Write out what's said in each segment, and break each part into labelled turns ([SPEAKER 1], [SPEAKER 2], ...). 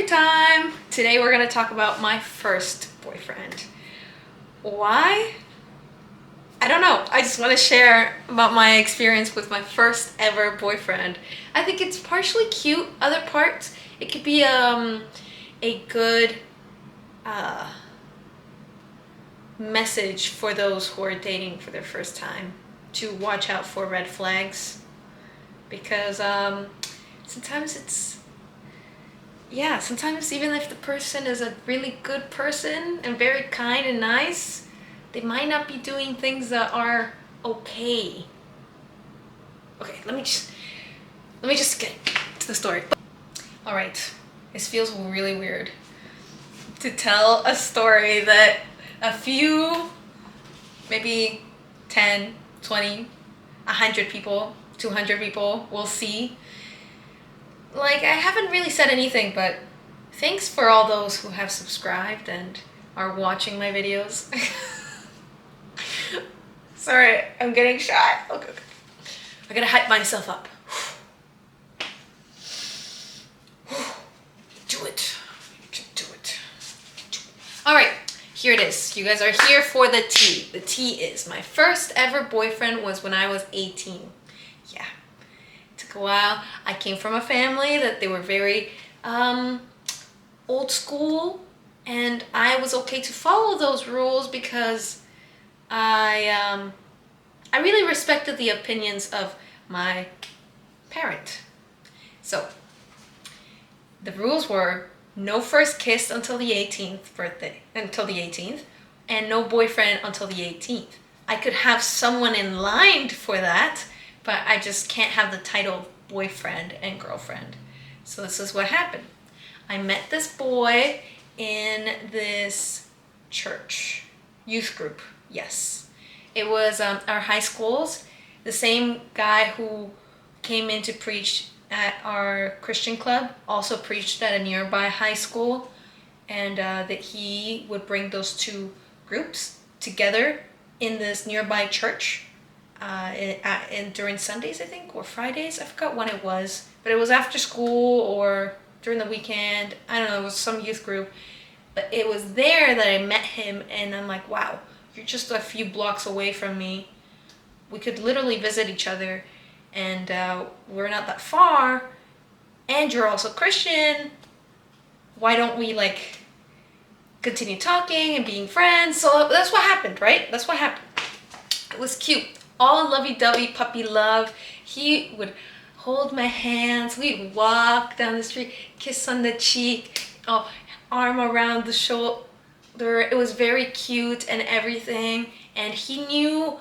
[SPEAKER 1] story time! Today we're gonna talk about my first boyfriend. Why? I don't know. I just want to share about my experience with my first ever boyfriend. I think it's partially cute. Other parts, it could be a good message for those who are dating for their first time to watch out for red flags, because sometimes sometimes even if the person is a really good person and very kind and nice, they might not be doing things that are okay. Okay, let me just get to the story. All right, this feels really weird to tell a story that a few, maybe 10, 20, 100 people, 200 people will see. Like, I haven't really said anything, but thanks for all those who have subscribed and are watching my videos. Sorry, I'm getting shy. Okay. I gotta hype myself up. Do it. You can do it. All right, here it is. You guys are here for the tea. The tea is my first ever boyfriend was when I was 18. Yeah, it took a while. I came from a family that they were very old school, and I was okay to follow those rules because I really respected the opinions of my parent. So the rules were no first kiss until the 18th birthday, and no boyfriend until the 18th. I could have someone in line for that, but I just can't have the title boyfriend and girlfriend. So this is what happened. I met this boy in this church, youth group, yes. It was our high schools. The same guy who came in to preach at our Christian club also preached at a nearby high school, and that he would bring those two groups together in this nearby church during Sundays, I think, or Fridays. I forgot when it was, but it was after school or during the weekend. I don't know, it was some youth group. But it was there that I met him, and I'm like, wow, you're just a few blocks away from me. We could literally visit each other, and we're not that far, and you're also Christian. Why don't we continue talking and being friends? So that's what happened, right? That's what happened. It was cute. All lovey-dovey puppy love. He would hold my hands. We'd walk down the street, kiss on the cheek, arm around the shoulder. It was very cute and everything. And he knew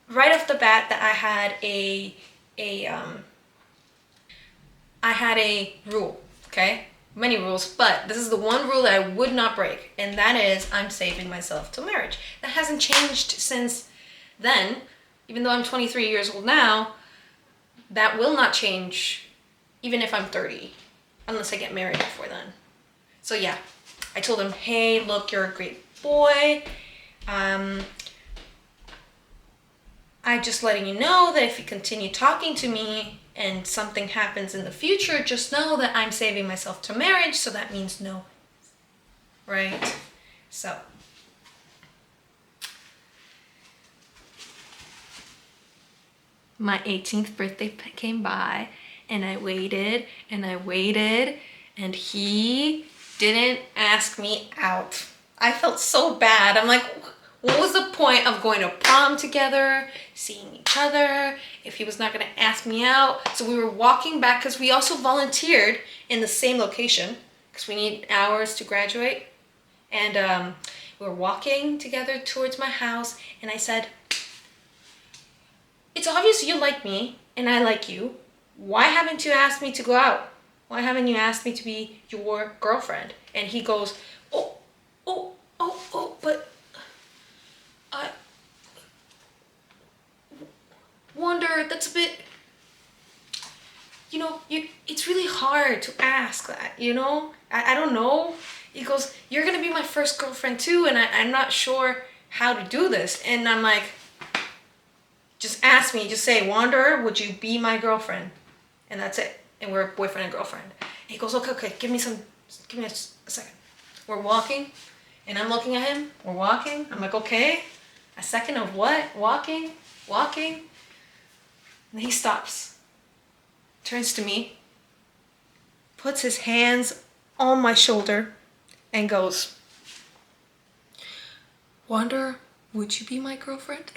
[SPEAKER 1] right off the bat that I had a rule, okay? Many rules, but this is the one rule that I would not break, and that is I'm saving myself till marriage. That hasn't changed since then. Even though I'm 23 years old now, that will not change even if I'm 30, unless I get married before then. So yeah, I told him, hey, look, you're a great boy. I'm just letting you know that if you continue talking to me and something happens in the future, just know that I'm saving myself to marriage, so that means no. Right? So. My 18th birthday came by, and I waited, and I waited, and he didn't ask me out. I felt so bad. I'm like, what was the point of going to prom together, seeing each other, if he was not going to ask me out? So we were walking back, because we also volunteered in the same location, because we need hours to graduate. And we were walking together towards my house, and I said, it's obvious you like me, and I like you. Why haven't you asked me to go out? Why haven't you asked me to be your girlfriend? And he goes, but I wonder, that's a bit, it's really hard to ask that, I don't know. He goes, you're gonna be my first girlfriend too, and I'm not sure how to do this. And I'm like, just ask me, just say, Wanderer, would you be my girlfriend? And that's it. And we're boyfriend and girlfriend. And he goes, okay, give me some Just give me a second. We're walking, and I'm looking at him. We're walking. I'm like, okay. A second of what? Walking. And he stops, turns to me, puts his hands on my shoulder, and goes, "Wanda, would you be my girlfriend?"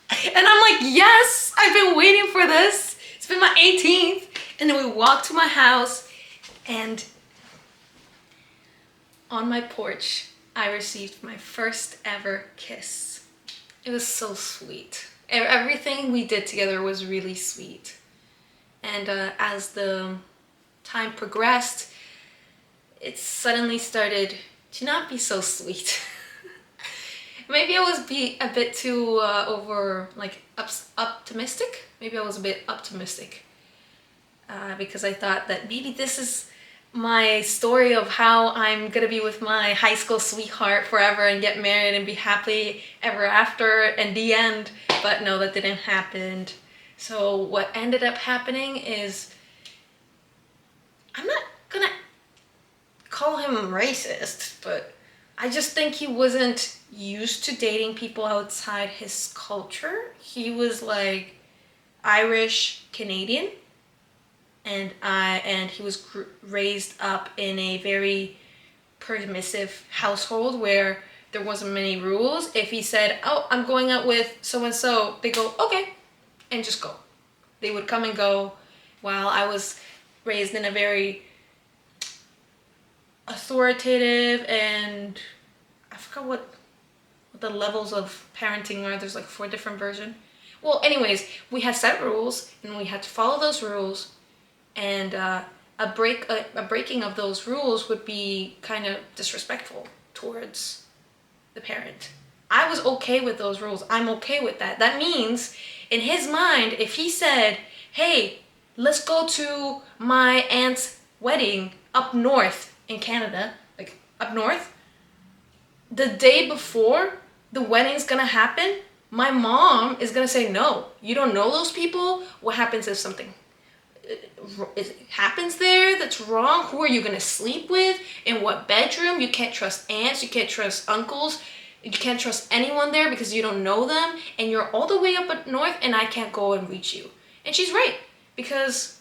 [SPEAKER 1] And I'm like, yes, I've been waiting for this. It's been my 18th. And then we walked to my house, and on my porch, I received my first ever kiss. It was so sweet. Everything we did together was really sweet. And as the time progressed, it suddenly started to not be so sweet. Maybe I was a bit too optimistic. Maybe I was a bit optimistic because I thought that maybe this is my story of how I'm gonna be with my high school sweetheart forever and get married and be happy ever after and the end. But no, that didn't happen. So what ended up happening is, I'm not gonna call him racist, but I just think he wasn't used to dating people outside his culture. He was like Irish Canadian, and he was raised up in a very permissive household where there wasn't many rules. If he said, "Oh, I'm going out with so and so," they go, "Okay," and just go. They would come and go. While I was raised in a very authoritative, and I forgot what the levels of parenting are. There's like 4 different versions. Well, anyways, we had set rules and we had to follow those rules, and a breaking of those rules would be kind of disrespectful towards the parent. I was okay with those rules. I'm okay with that. That means in his mind, if he said, "Hey, let's go to my aunt's wedding up north in Canada," like up north, the day before the wedding's gonna happen, my mom is gonna say, "No, you don't know those people. What happens if something happens there that's wrong? Who are you gonna sleep with? In what bedroom? You can't trust aunts, you can't trust uncles, you can't trust anyone there because you don't know them, and you're all the way up north and I can't go and reach you." And she's right, because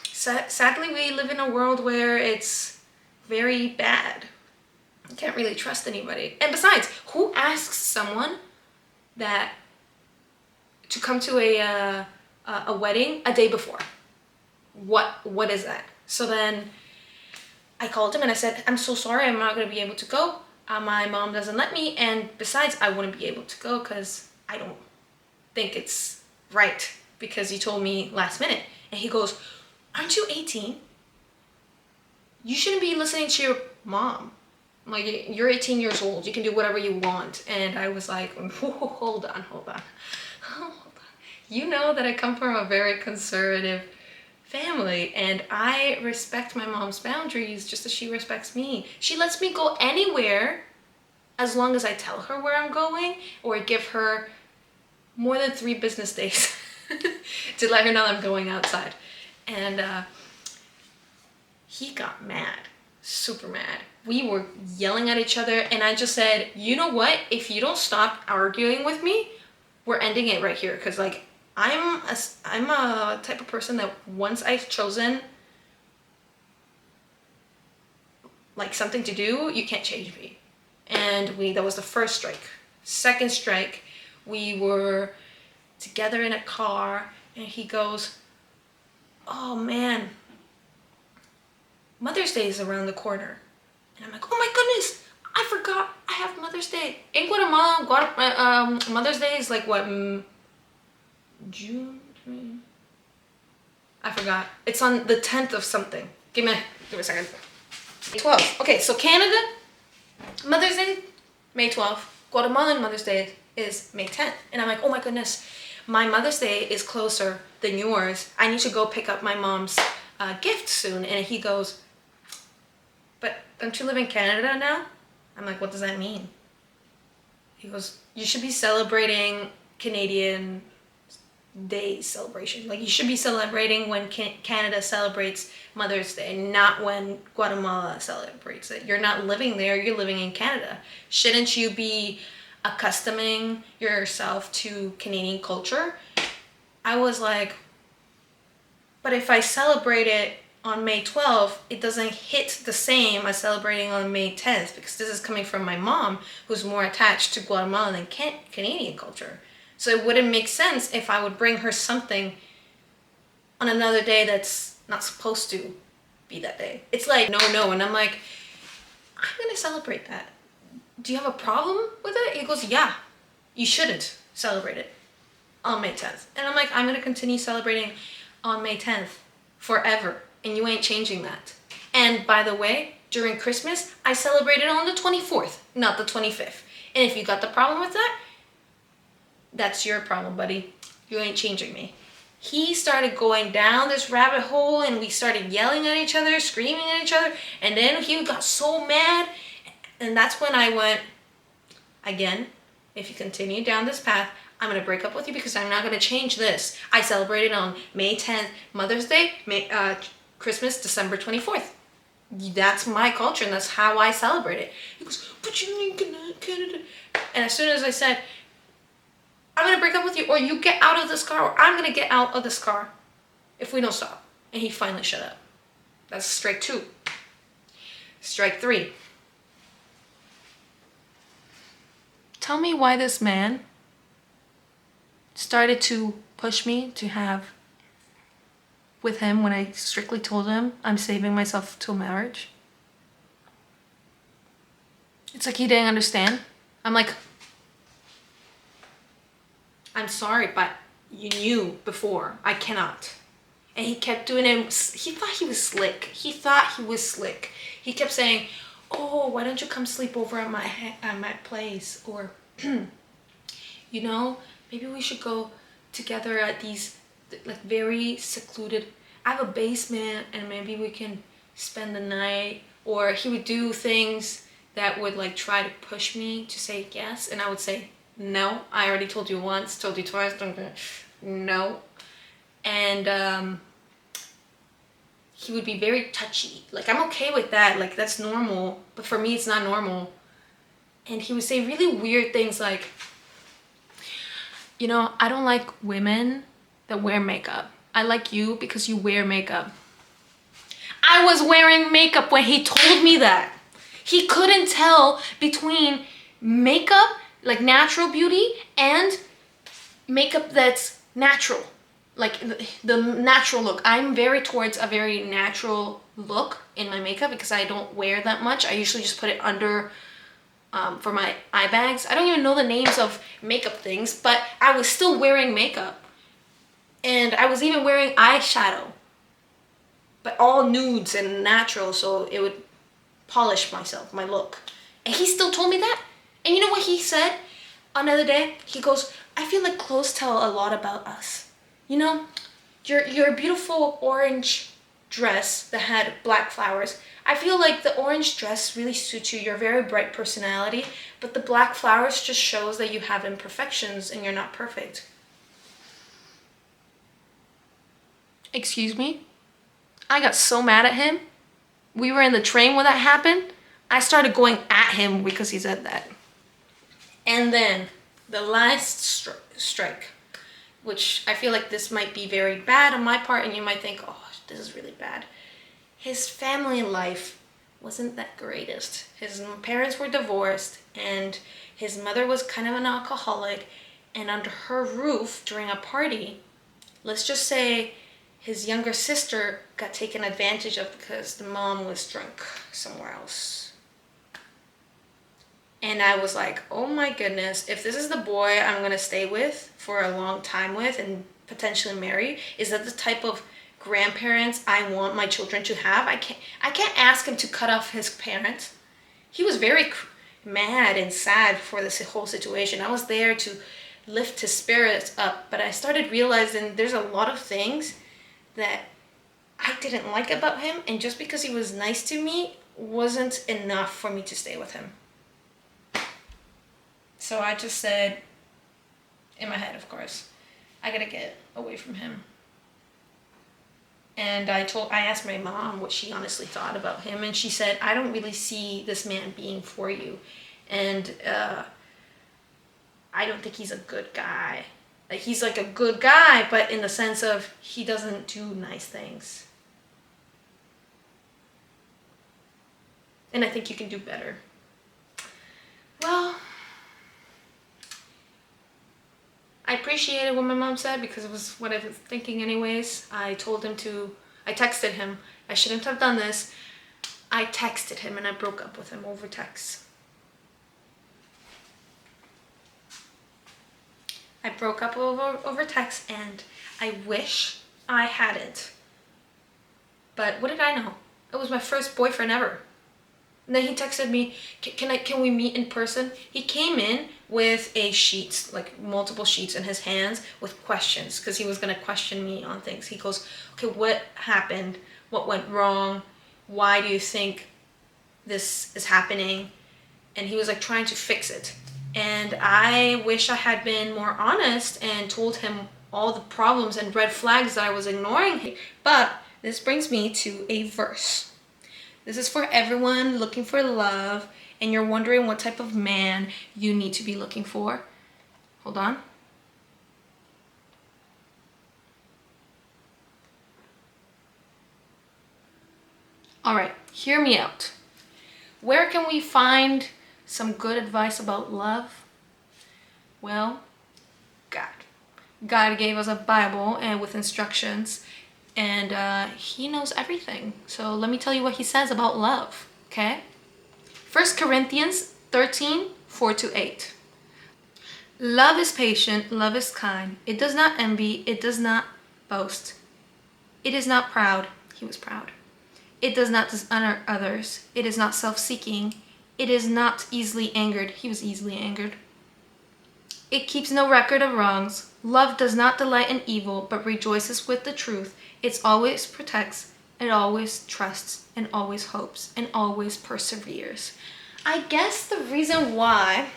[SPEAKER 1] sadly we live in a world where it's very bad. You can't really trust anybody. And besides, who asks someone that to come to a wedding a day before? What is that? So then I called him and I said, "I'm so sorry, I'm not going to be able to go. My mom doesn't let me, and besides, I wouldn't be able to go because I don't think it's right because you told me last minute." And he goes, "Aren't you 18? You shouldn't be listening to your mom. Like, you're 18 years old. You can do whatever you want." And I was like, hold on. You know that I come from a very conservative family, and I respect my mom's boundaries just as she respects me. She lets me go anywhere as long as I tell her where I'm going or give her more than 3 business days to let her know I'm going outside. And he got mad, super mad. We were yelling at each other, and I just said, "You know what? If you don't stop arguing with me, we're ending it right here." Because like I'm a type of person that once I've chosen like something to do, you can't change me. And that was the first strike. Second strike, we were together in a car, and he goes, "Oh man, Mother's Day is around the corner." And I'm like, "Oh my goodness, I forgot I have Mother's Day." In Guatemala, Mother's Day is like what, June? I forgot. It's on the 10th of something. Give me a second. 12th. Okay, so Canada, Mother's Day, May 12th. Guatemalan Mother's Day is May 10th. And I'm like, "Oh my goodness, my Mother's Day is closer than yours. I need to go pick up my mom's gift soon." And he goes, "But don't you live in Canada now?" I'm like, "What does that mean?" He goes, "You should be celebrating Canadian Day celebration. Like, you should be celebrating when Canada celebrates Mother's Day, not when Guatemala celebrates it. You're not living there, you're living in Canada. Shouldn't you be accustoming yourself to Canadian culture? I was like, but if I celebrate it on May 12th, it doesn't hit the same as celebrating on May 10th, because this is coming from my mom, who's more attached to Guatemala than Canadian culture. So it wouldn't make sense if I would bring her something on another day that's not supposed to be that day. It's like, no. And I'm like, I'm gonna celebrate that. Do you have a problem with it? He goes, yeah, you shouldn't celebrate it on May 10th. And I'm like, I'm gonna continue celebrating on May 10th forever. And you ain't changing that. And by the way, during Christmas, I celebrated on the 24th, not the 25th. And if you got the problem with that, that's your problem, buddy. You ain't changing me. He started going down this rabbit hole, and we started yelling at each other, screaming at each other, and then he got so mad. And that's when I went, again, if you continue down this path, I'm going to break up with you, because I'm not going to change this. I celebrated on May 10th, Mother's Day, Christmas, December 24th. That's my culture, and that's how I celebrate it. He goes, but you ain't gonna Canada. And as soon as I said, I'm gonna break up with you, or you get out of this car, or I'm gonna get out of this car if we don't stop. And he finally shut up. That's strike 2. Strike 3. Tell me why this man started to push me to have with him when I strictly told him I'm saving myself till marriage. It's like he didn't understand. I'm like, I'm sorry, but you knew before. I cannot. And he kept doing it. He thought he was slick. He kept saying, oh, why don't you come sleep over at my place? Or, you know, maybe we should go together at these like very secluded, I have a basement, and maybe we can spend the night. Or he would do things that would like try to push me to say yes, and I would say, no, I already told you once, told you twice, no. And he would be very touchy. Like, I'm okay with that, like that's normal, but for me it's not normal. And he would say really weird things like, you know, I don't like women that wear makeup. I like you because you wear makeup. I was wearing makeup when he told me that. He couldn't tell between makeup, like natural beauty, and makeup that's natural, like the natural look. I'm very towards a very natural look in my makeup because I don't wear that much. I usually just put it under for my eye bags. I don't even know the names of makeup things, but I was still wearing makeup, and I was even wearing eyeshadow, but all nudes and natural, so it would polish my look. And he still told me that. And you know what he said another day? He goes, I feel like clothes tell a lot about us. You know, your beautiful orange dress that had black flowers. I feel like the orange dress really suits you. You're a very bright personality, but the black flowers just shows that you have imperfections and you're not perfect. Excuse me? I got so mad at him. We were in the train when that happened. I started going at him because he said that. And then the last strike, which I feel like this might be very bad on my part, and you might think, oh, this is really bad. His family life wasn't that greatest. His parents were divorced, and his mother was kind of an alcoholic, and under her roof during a party, let's just say his younger sister got taken advantage of because the mom was drunk somewhere else. And I was like, oh my goodness, if this is the boy I'm gonna stay with for a long time with and potentially marry, is that the type of grandparents I want my children to have? I can't ask him to cut off his parents. He was very mad and sad for this whole situation. I was there to lift his spirits up, but I started realizing there's a lot of things that I didn't like about him, and just because he was nice to me wasn't enough for me to stay with him. So I just said, in my head of course, I gotta get away from him. And I asked my mom what she honestly thought about him, and she said, I don't really see this man being for you. And I don't think he's a good guy. Like, he's like a good guy, but in the sense of he doesn't do nice things. And I think you can do better. Well, I appreciated what my mom said because it was what I was thinking anyways. I texted him. I shouldn't have done this. I texted him and I broke up with him over text. I broke up over text, and I wish I hadn't. But what did I know? It was my first boyfriend ever. And then he texted me, can we meet in person? He came in with a sheet, like multiple sheets in his hands with questions, because he was going to question me on things. He goes, okay, what happened? What went wrong? Why do you think this is happening? And he was like trying to fix it. And I wish I had been more honest and told him all the problems and red flags that I was ignoring. But this brings me to a verse. This is for everyone looking for love and you're wondering what type of man you need to be looking for. Hold on. All right, hear me out. Where can we find some good advice about love? Well, God. God gave us a Bible and with instructions, and he knows everything. So let me tell you what he says about love, okay? 1 Corinthians 13, 4-8. Love is patient, love is kind. It does not envy, it does not boast. It is not proud. He was proud. It does not dishonor others. It is not self-seeking. It is not easily angered. He was easily angered. It keeps no record of wrongs. Love does not delight in evil, but rejoices with the truth. It always protects, it always trusts, and always hopes, and always perseveres. I guess the reason why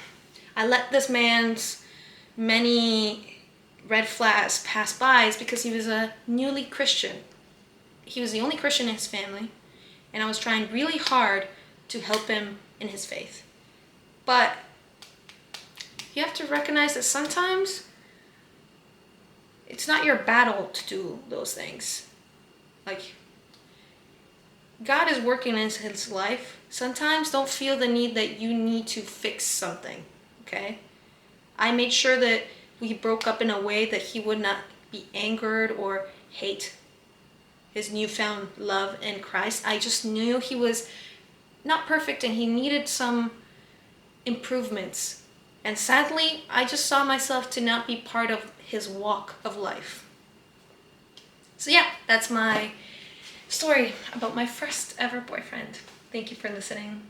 [SPEAKER 1] I let this man's many red flags pass by is because he was a newly Christian. He was the only Christian in his family, and I was trying really hard to help him in his faith. But you have to recognize that sometimes it's not your battle to do those things. Like, God is working in his life. Sometimes don't feel the need that you need to fix something, okay? I made sure that we broke up in a way that he would not be angered or hate his newfound love in Christ. I just knew he was not perfect and he needed some improvements. And sadly, I just saw myself to not be part of his walk of life. So yeah, that's my story about my first ever boyfriend. Thank you for listening.